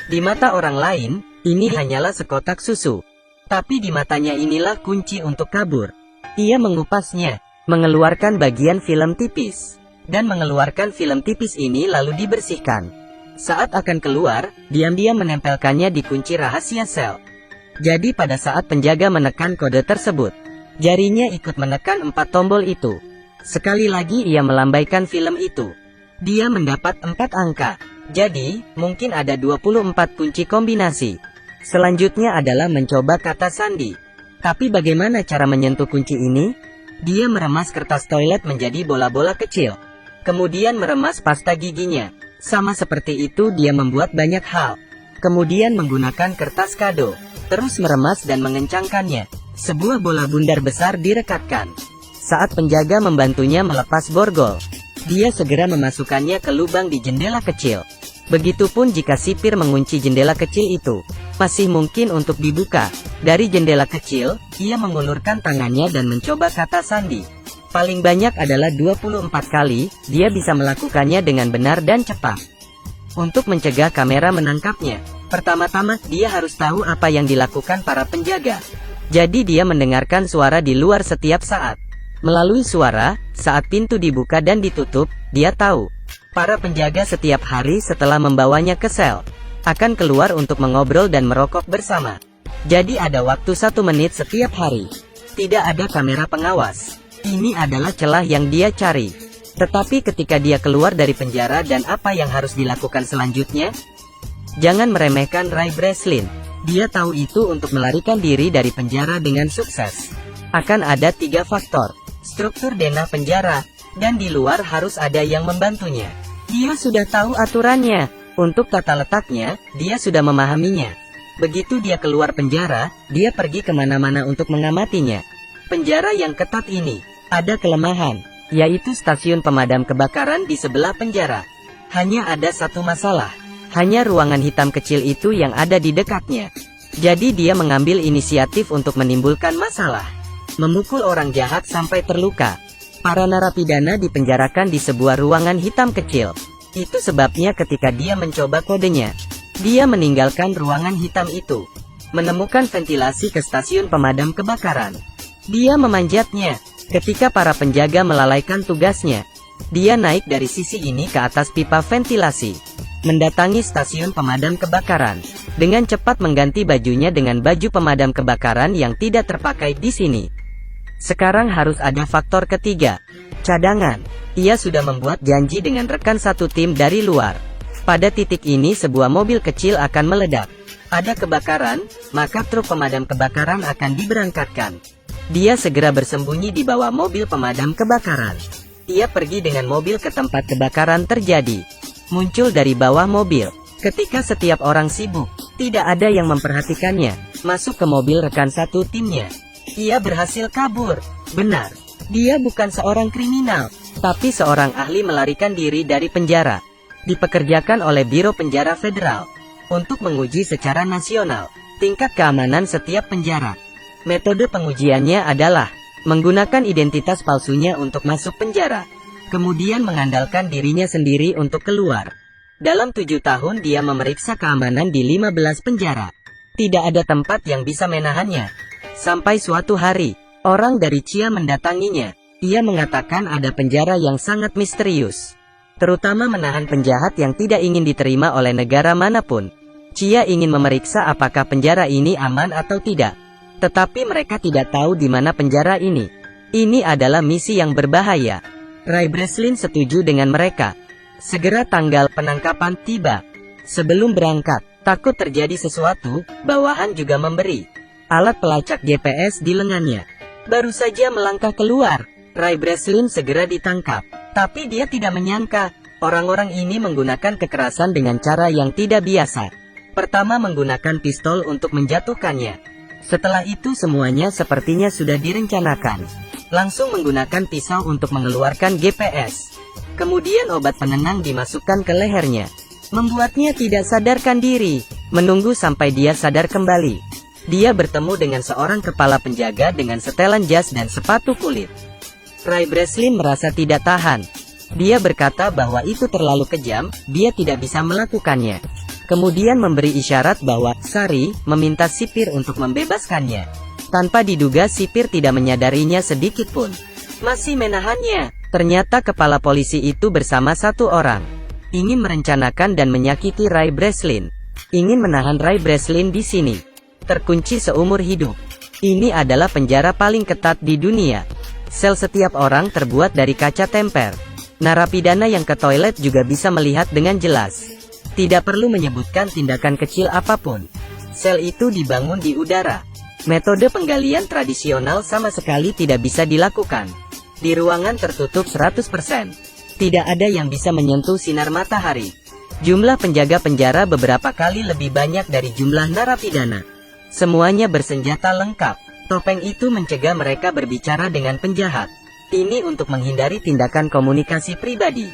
Di mata orang lain, ini hanyalah sekotak susu. Tapi di matanya inilah kunci untuk kabur. Ia mengupasnya, mengeluarkan bagian film tipis, dan mengeluarkan film tipis ini lalu dibersihkan. Saat akan keluar, diam-diam menempelkannya di kunci rahasia sel. Jadi pada saat penjaga menekan kode tersebut, jarinya ikut menekan 4 tombol itu. Sekali lagi ia melambaikan film itu. Dia mendapat 4 angka. Jadi, mungkin ada 24 kunci kombinasi. Selanjutnya adalah mencoba kata sandi. Tapi bagaimana cara menyentuh kunci ini? Dia meremas kertas toilet menjadi bola-bola kecil. Kemudian meremas pasta giginya. Sama seperti itu dia membuat banyak hal. Kemudian menggunakan kertas kado. Terus meremas dan mengencangkannya. Sebuah bola bundar besar direkatkan. Saat penjaga membantunya melepas borgol, dia segera memasukkannya ke lubang di jendela kecil. Begitupun jika sipir mengunci jendela kecil itu, masih mungkin untuk dibuka. Dari jendela kecil, ia mengulurkan tangannya dan mencoba kata sandi. Paling banyak adalah 24 kali, dia bisa melakukannya dengan benar dan cepat. Untuk mencegah kamera menangkapnya, pertama-tama dia harus tahu apa yang dilakukan para penjaga. Jadi dia mendengarkan suara di luar setiap saat. Melalui suara, saat pintu dibuka dan ditutup, dia tahu. Para penjaga setiap hari setelah membawanya ke sel, akan keluar untuk mengobrol dan merokok bersama. Jadi ada waktu 1 menit setiap hari. Tidak ada kamera pengawas. Ini adalah celah yang dia cari. Tetapi ketika dia keluar dari penjara dan apa yang harus dilakukan selanjutnya? Jangan meremehkan Ray Breslin. Dia tahu itu untuk melarikan diri dari penjara dengan sukses. Akan ada 3 faktor. Struktur denah penjara, dan di luar harus ada yang membantunya. Dia sudah tahu aturannya. Untuk tata letaknya, dia sudah memahaminya. Begitu dia keluar penjara, dia pergi kemana-mana untuk mengamatinya. Penjara yang ketat ini, ada kelemahan, yaitu stasiun pemadam kebakaran di sebelah penjara. Hanya ada satu masalah, hanya ruangan hitam kecil itu yang ada di dekatnya. Jadi dia mengambil inisiatif untuk menimbulkan masalah. Memukul orang jahat sampai terluka. Para narapidana dipenjarakan di sebuah ruangan hitam kecil. Itu sebabnya ketika dia mencoba kodenya, dia meninggalkan ruangan hitam itu. Menemukan ventilasi ke stasiun pemadam kebakaran. Dia memanjatnya. Ketika para penjaga melalaikan tugasnya, dia naik dari sisi ini ke atas pipa ventilasi. Mendatangi stasiun pemadam kebakaran. Dengan cepat mengganti bajunya dengan baju pemadam kebakaran yang tidak terpakai di sini. Sekarang harus ada faktor ketiga, cadangan. Ia sudah membuat janji dengan rekan satu tim dari luar. Pada titik ini sebuah mobil kecil akan meledak. Ada kebakaran, maka truk pemadam kebakaran akan diberangkatkan. Dia segera bersembunyi di bawah mobil pemadam kebakaran. Ia pergi dengan mobil ke tempat kebakaran terjadi. Muncul dari bawah mobil. Ketika setiap orang sibuk, tidak ada yang memperhatikannya. Masuk ke mobil rekan satu timnya. Ia berhasil kabur. Benar, dia bukan seorang kriminal, tapi seorang ahli melarikan diri dari penjara. Dipekerjakan oleh Biro Penjara Federal untuk menguji secara nasional tingkat keamanan setiap penjara. Metode pengujiannya adalah menggunakan identitas palsunya untuk masuk penjara, kemudian mengandalkan dirinya sendiri untuk keluar. Dalam 7 tahun dia memeriksa keamanan di 15 penjara. Tidak ada tempat yang bisa menahannya. Sampai suatu hari, orang dari Chia mendatanginya. Ia mengatakan ada penjara yang sangat misterius, terutama menahan penjahat yang tidak ingin diterima oleh negara manapun. Chia ingin memeriksa apakah penjara ini aman atau tidak. Tetapi mereka tidak tahu di mana penjara ini. Ini adalah misi yang berbahaya. Ray Breslin setuju dengan mereka. Segera tanggal penangkapan tiba. Sebelum berangkat, takut terjadi sesuatu, bawahan juga memberi alat pelacak GPS di lengannya. Baru saja melangkah keluar, Ray Breslin segera ditangkap. Tapi dia tidak menyangka, orang-orang ini menggunakan kekerasan dengan cara yang tidak biasa. Pertama menggunakan pistol untuk menjatuhkannya. Setelah itu semuanya sepertinya sudah direncanakan. Langsung menggunakan pisau untuk mengeluarkan GPS. Kemudian obat penenang dimasukkan ke lehernya. Membuatnya tidak sadarkan diri. Menunggu sampai dia sadar kembali. Dia bertemu dengan seorang kepala penjaga dengan setelan jas dan sepatu kulit. Ray Breslin merasa tidak tahan. Dia berkata bahwa itu terlalu kejam, dia tidak bisa melakukannya. Kemudian memberi isyarat bahwa Sari meminta sipir untuk membebaskannya. Tanpa diduga sipir tidak menyadarinya sedikit pun. Masih menahannya. Ternyata kepala polisi itu bersama satu orang. Ingin merencanakan dan menyakiti Ray Breslin. Ingin menahan Ray Breslin di sini. Terkunci seumur hidup. Ini adalah penjara paling ketat di dunia. Sel setiap orang terbuat dari kaca temper. Narapidana yang ke toilet juga bisa melihat dengan jelas. Tidak perlu menyebutkan tindakan kecil apapun. Sel itu dibangun di udara. Metode penggalian tradisional sama sekali tidak bisa dilakukan. Di ruangan tertutup 100%. Tidak ada yang bisa menyentuh sinar matahari. Jumlah penjaga penjara beberapa kali lebih banyak dari jumlah narapidana. Semuanya bersenjata lengkap. Topeng itu mencegah mereka berbicara dengan penjahat. Ini untuk menghindari tindakan komunikasi pribadi.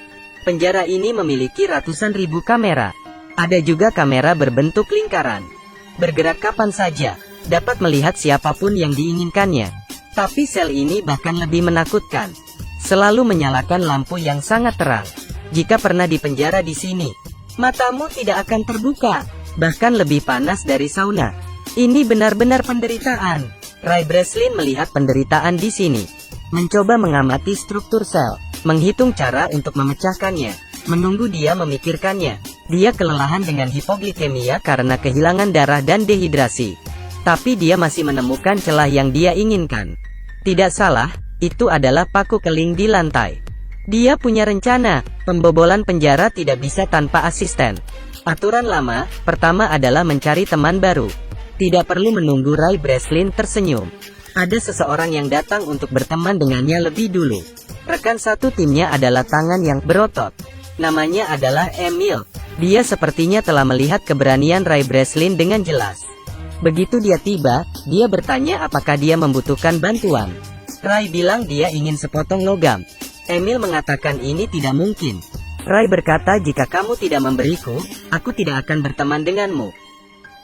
Penjara ini memiliki ratusan ribu kamera. Ada juga kamera berbentuk lingkaran. Bergerak kapan saja, dapat melihat siapapun yang diinginkannya. Tapi sel ini bahkan lebih menakutkan. Selalu menyalakan lampu yang sangat terang. Jika pernah dipenjara di sini, matamu tidak akan terbuka. Bahkan lebih panas dari sauna. Ini benar-benar penderitaan. Ray Breslin melihat penderitaan di sini. Mencoba mengamati struktur sel. Menghitung cara untuk memecahkannya. Menunggu dia memikirkannya. Dia kelelahan dengan hipoglikemia karena kehilangan darah dan dehidrasi. Tapi dia masih menemukan celah yang dia inginkan. Tidak salah, itu adalah paku keling di lantai. Dia punya rencana. Pembobolan penjara tidak bisa tanpa asisten. Aturan lama, pertama adalah mencari teman baru. Tidak perlu menunggu Ray Breslin tersenyum. Ada seseorang yang datang untuk berteman dengannya lebih dulu. Rekan satu timnya adalah tangan yang berotot. Namanya adalah Emil. Dia sepertinya telah melihat keberanian Ray Breslin dengan jelas. Begitu dia tiba, dia bertanya apakah dia membutuhkan bantuan. Ray bilang dia ingin sepotong logam. Emil mengatakan ini tidak mungkin. Ray berkata jika kamu tidak memberiku, aku tidak akan berteman denganmu.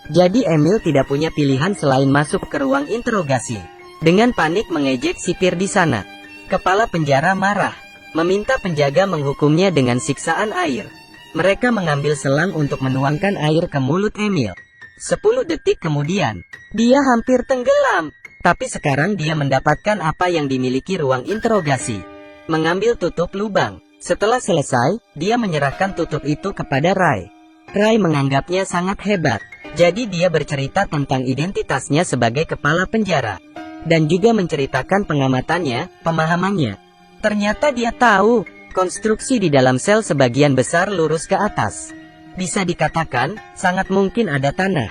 Jadi Emil tidak punya pilihan selain masuk ke ruang interogasi. Dengan panik mengejek sipir di sana. Kepala penjara marah, meminta penjaga menghukumnya dengan siksaan air. Mereka mengambil selang untuk menuangkan air ke mulut Emil. 10 detik kemudian, dia hampir tenggelam. Tapi sekarang dia mendapatkan apa yang dimiliki ruang interogasi. Mengambil tutup lubang. Setelah selesai, dia menyerahkan tutup itu kepada Ray. Ray menganggapnya sangat hebat. Jadi dia bercerita tentang identitasnya sebagai kepala penjara. Dan juga menceritakan pengamatannya, pemahamannya. Ternyata dia tahu, konstruksi di dalam sel sebagian besar lurus ke atas. Bisa dikatakan, sangat mungkin ada tanah.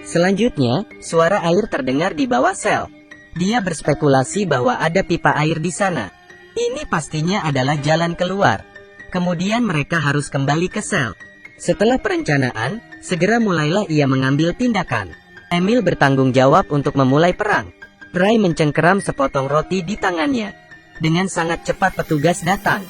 Selanjutnya, suara air terdengar di bawah sel. Dia berspekulasi bahwa ada pipa air di sana. Ini pastinya adalah jalan keluar. Kemudian mereka harus kembali ke sel. Setelah perencanaan, segera mulailah ia mengambil tindakan. Emil bertanggung jawab untuk memulai perang. Ray mencengkeram sepotong roti di tangannya. Dengan sangat cepat petugas datang.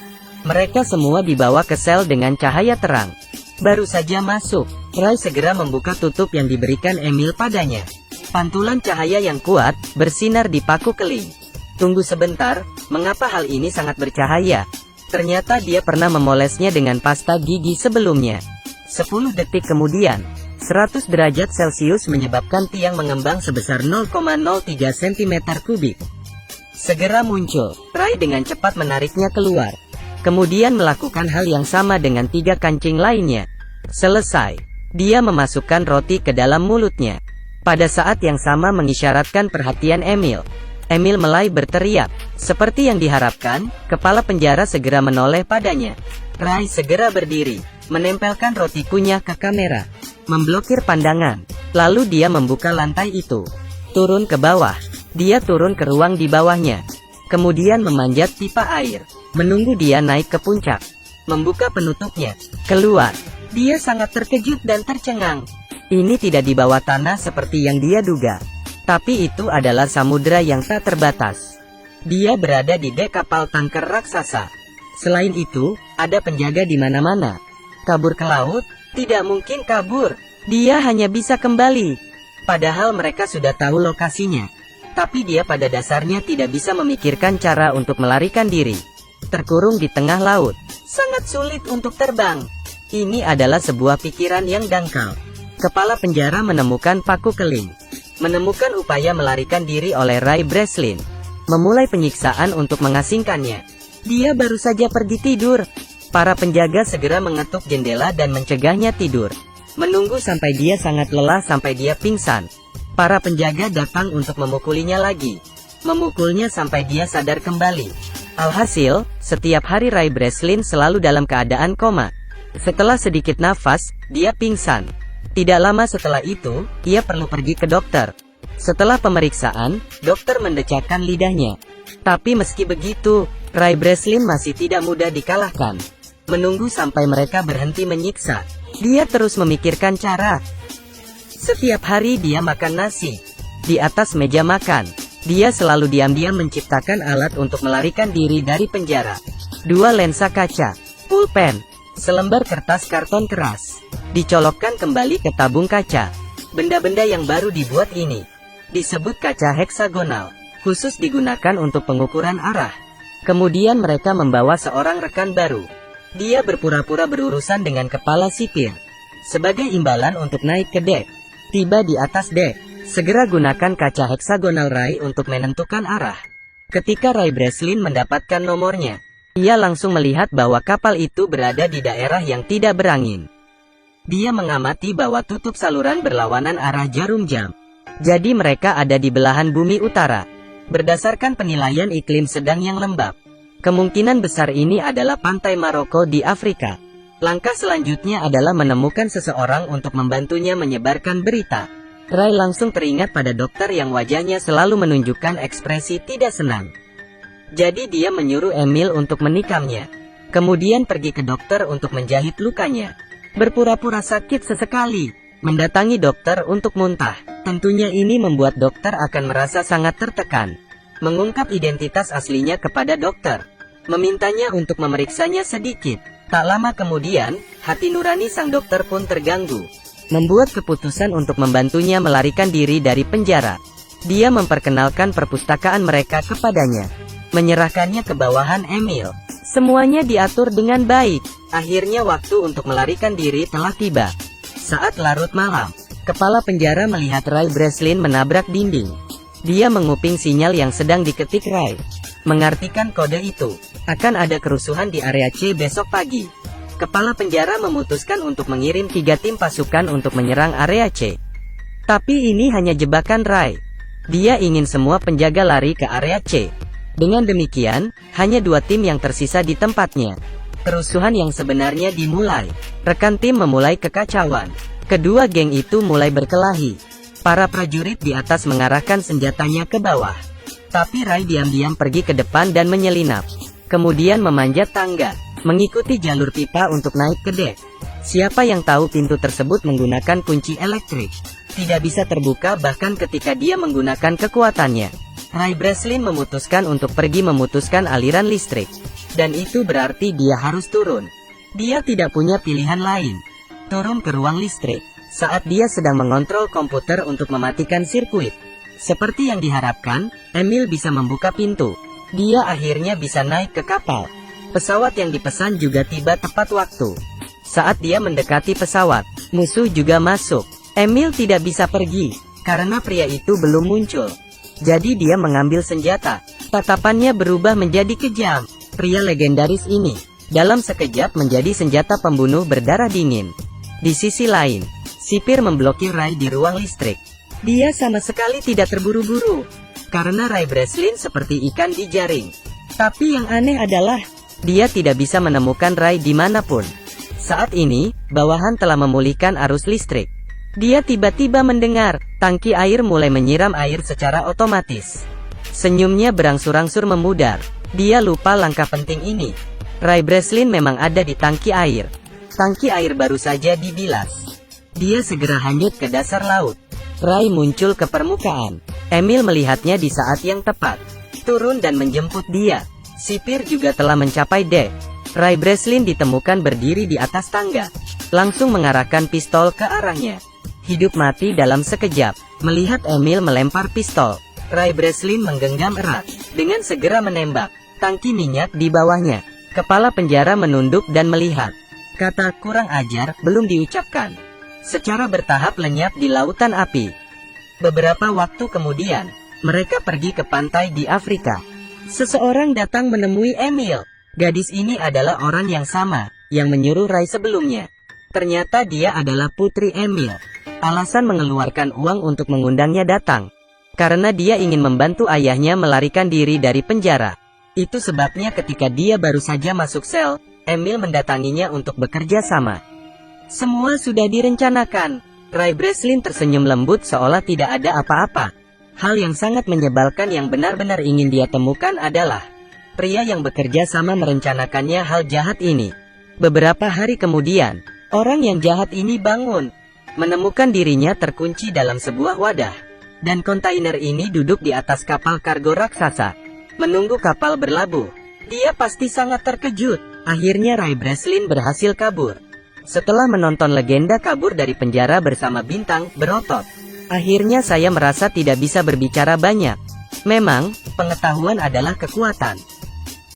Mereka semua dibawa ke sel dengan cahaya terang. Baru saja masuk, Ray segera membuka tutup yang diberikan Emil padanya. Pantulan cahaya yang kuat, bersinar di paku keling. Tunggu sebentar, mengapa hal ini sangat bercahaya? Ternyata dia pernah memolesnya dengan pasta gigi sebelumnya. 10 detik kemudian, 100 derajat Celcius menyebabkan tiang mengembang sebesar 0,03 cm3. Segera muncul, Ray dengan cepat menariknya keluar. Kemudian melakukan hal yang sama dengan 3 kancing lainnya. Selesai, dia memasukkan roti ke dalam mulutnya. Pada saat yang sama mengisyaratkan perhatian Emil. Emil mulai berteriak. Seperti yang diharapkan, kepala penjara segera menoleh padanya. Ray segera berdiri, menempelkan roti kunyah ke kamera. Memblokir pandangan. Lalu dia membuka lantai itu. Turun ke bawah. Dia turun ke ruang di bawahnya. Kemudian memanjat pipa air. Menunggu dia naik ke puncak. Membuka penutupnya. Keluar. Dia sangat terkejut dan tercengang. Ini tidak di bawah tanah seperti yang dia duga. Tapi itu adalah samudera yang tak terbatas. Dia berada di dek kapal tanker raksasa. Selain itu, ada penjaga di mana-mana. Kabur ke laut? Tidak mungkin kabur. Dia hanya bisa kembali. Padahal mereka sudah tahu lokasinya. Tapi dia pada dasarnya tidak bisa memikirkan cara untuk melarikan diri. Terkurung di tengah laut. Sangat sulit untuk terbang. Ini adalah sebuah pikiran yang dangkal. Kepala penjara menemukan paku keling. Menemukan upaya melarikan diri oleh Ray Breslin. Memulai penyiksaan untuk mengasingkannya. Dia baru saja pergi tidur. Para penjaga segera mengetuk jendela dan mencegahnya tidur. Menunggu sampai dia sangat lelah sampai dia pingsan. Para penjaga datang untuk memukulinya lagi. Memukulnya sampai dia sadar kembali. Alhasil, setiap hari Ray Breslin selalu dalam keadaan koma. Setelah sedikit nafas, dia pingsan. Tidak lama setelah itu, ia perlu pergi ke dokter. Setelah pemeriksaan, dokter mendecakkan lidahnya. Tapi meski begitu, Ray Breslin masih tidak mudah dikalahkan. Menunggu sampai mereka berhenti menyiksa. Dia terus memikirkan cara. Setiap hari dia makan nasi. Di atas meja makan, dia selalu diam-diam menciptakan alat untuk melarikan diri dari penjara. 2 lensa kaca, pulpen, selembar kertas karton keras, dicolokkan kembali ke tabung kaca. Benda-benda yang baru dibuat ini disebut kaca heksagonal, khusus digunakan untuk pengukuran arah. Kemudian mereka membawa seorang rekan baru. Dia berpura-pura berurusan dengan kepala sipir. Sebagai imbalan untuk naik ke dek. Tiba di atas dek, segera gunakan kaca heksagonal Ray untuk menentukan arah. Ketika Ray Breslin mendapatkan nomornya, ia langsung melihat bahwa kapal itu berada di daerah yang tidak berangin. Dia mengamati bahwa tutup saluran berlawanan arah jarum jam. Jadi mereka ada di belahan bumi utara. Berdasarkan penilaian iklim sedang yang lembab, kemungkinan besar ini adalah pantai Maroko di Afrika. Langkah selanjutnya adalah menemukan seseorang untuk membantunya menyebarkan berita. Ray langsung teringat pada dokter yang wajahnya selalu menunjukkan ekspresi tidak senang. Jadi dia menyuruh Emil untuk menikamnya. Kemudian pergi ke dokter untuk menjahit lukanya. Berpura-pura sakit sesekali. Mendatangi dokter untuk muntah. Tentunya ini membuat dokter akan merasa sangat tertekan. Mengungkap identitas aslinya kepada dokter. Memintanya untuk memeriksanya sedikit. Tak lama kemudian, hati nurani sang dokter pun terganggu. Membuat keputusan untuk membantunya melarikan diri dari penjara. Dia memperkenalkan perpustakaan mereka kepadanya. Menyerahkannya ke bawahan Emil. Semuanya diatur dengan baik. Akhirnya waktu untuk melarikan diri telah tiba. Saat larut malam, kepala penjara melihat Ray Breslin menabrak dinding. Dia menguping sinyal yang sedang diketik Ray. Mengartikan kode itu, akan ada kerusuhan di area C besok pagi. Kepala penjara memutuskan untuk mengirim 3 tim pasukan untuk menyerang area C. Tapi ini hanya jebakan Ray. Dia ingin semua penjaga lari ke area C. Dengan demikian, hanya 2 tim yang tersisa di tempatnya. Kerusuhan yang sebenarnya dimulai. Rekan tim memulai kekacauan. Kedua geng itu mulai berkelahi. Para prajurit di atas mengarahkan senjatanya ke bawah. Tapi Ray diam-diam pergi ke depan dan menyelinap. Kemudian memanjat tangga, mengikuti jalur pipa untuk naik ke dek. Siapa yang tahu pintu tersebut menggunakan kunci elektrik. Tidak bisa terbuka bahkan ketika dia menggunakan kekuatannya. Ray Breslin memutuskan untuk pergi memutuskan aliran listrik. Dan itu berarti dia harus turun. Dia tidak punya pilihan lain. Turun ke ruang listrik. Saat dia sedang mengontrol komputer untuk mematikan sirkuit. Seperti yang diharapkan, Emil bisa membuka pintu. Dia akhirnya bisa naik ke kapal. Pesawat yang dipesan juga tiba tepat waktu. Saat dia mendekati pesawat, musuh juga masuk. Emil tidak bisa pergi, karena pria itu belum muncul. Jadi dia mengambil senjata. Tatapannya berubah menjadi kejam. Pria legendaris ini, dalam sekejap menjadi senjata pembunuh berdarah dingin. Di sisi lain, sipir memblokir Ray di ruang listrik. Dia sama sekali tidak terburu-buru, karena Ray Breslin seperti ikan di jaring. Tapi yang aneh adalah, dia tidak bisa menemukan Ray dimanapun. Saat ini, bawahan telah memulihkan arus listrik. Dia tiba-tiba mendengar, tangki air mulai menyiram air secara otomatis. Senyumnya berangsur-angsur memudar. Dia lupa langkah penting ini. Ray Breslin memang ada di tangki air. Tangki air baru saja dibilas. Dia segera hanyut ke dasar laut. Ray muncul ke permukaan. Emil melihatnya di saat yang tepat. Turun dan menjemput dia. Sipir juga telah mencapai dek. Ray Breslin ditemukan berdiri di atas tangga. Langsung mengarahkan pistol ke arahnya. Hidup mati dalam sekejap. Melihat Emil melempar pistol, Ray Breslin menggenggam erat. Dengan segera menembak. Tangki minyak di bawahnya. Kepala penjara menunduk dan melihat. Kata kurang ajar belum diucapkan. Secara bertahap lenyap di lautan api. Beberapa waktu kemudian, mereka pergi ke pantai di Afrika. Seseorang datang menemui Emil. Gadis ini adalah orang yang sama, yang menyuruh Rai sebelumnya. Ternyata dia adalah putri Emil. Alasan mengeluarkan uang untuk mengundangnya datang karena dia ingin membantu ayahnya melarikan diri dari penjara. Itu sebabnya ketika dia baru saja masuk sel, Emil mendatanginya untuk bekerja sama. Semua sudah direncanakan. Ray Breslin tersenyum lembut seolah tidak ada apa-apa. Hal yang sangat menyebalkan yang benar-benar ingin dia temukan adalah pria yang bekerja sama merencanakannya hal jahat ini. Beberapa hari kemudian, orang yang jahat ini bangun, menemukan dirinya terkunci dalam sebuah wadah. Dan kontainer ini duduk di atas kapal kargo raksasa, menunggu kapal berlabuh. Dia pasti sangat terkejut. Akhirnya Ray Breslin berhasil kabur. Setelah menonton legenda kabur dari penjara bersama bintang berotot, akhirnya saya merasa tidak bisa berbicara banyak. Memang, pengetahuan adalah kekuatan.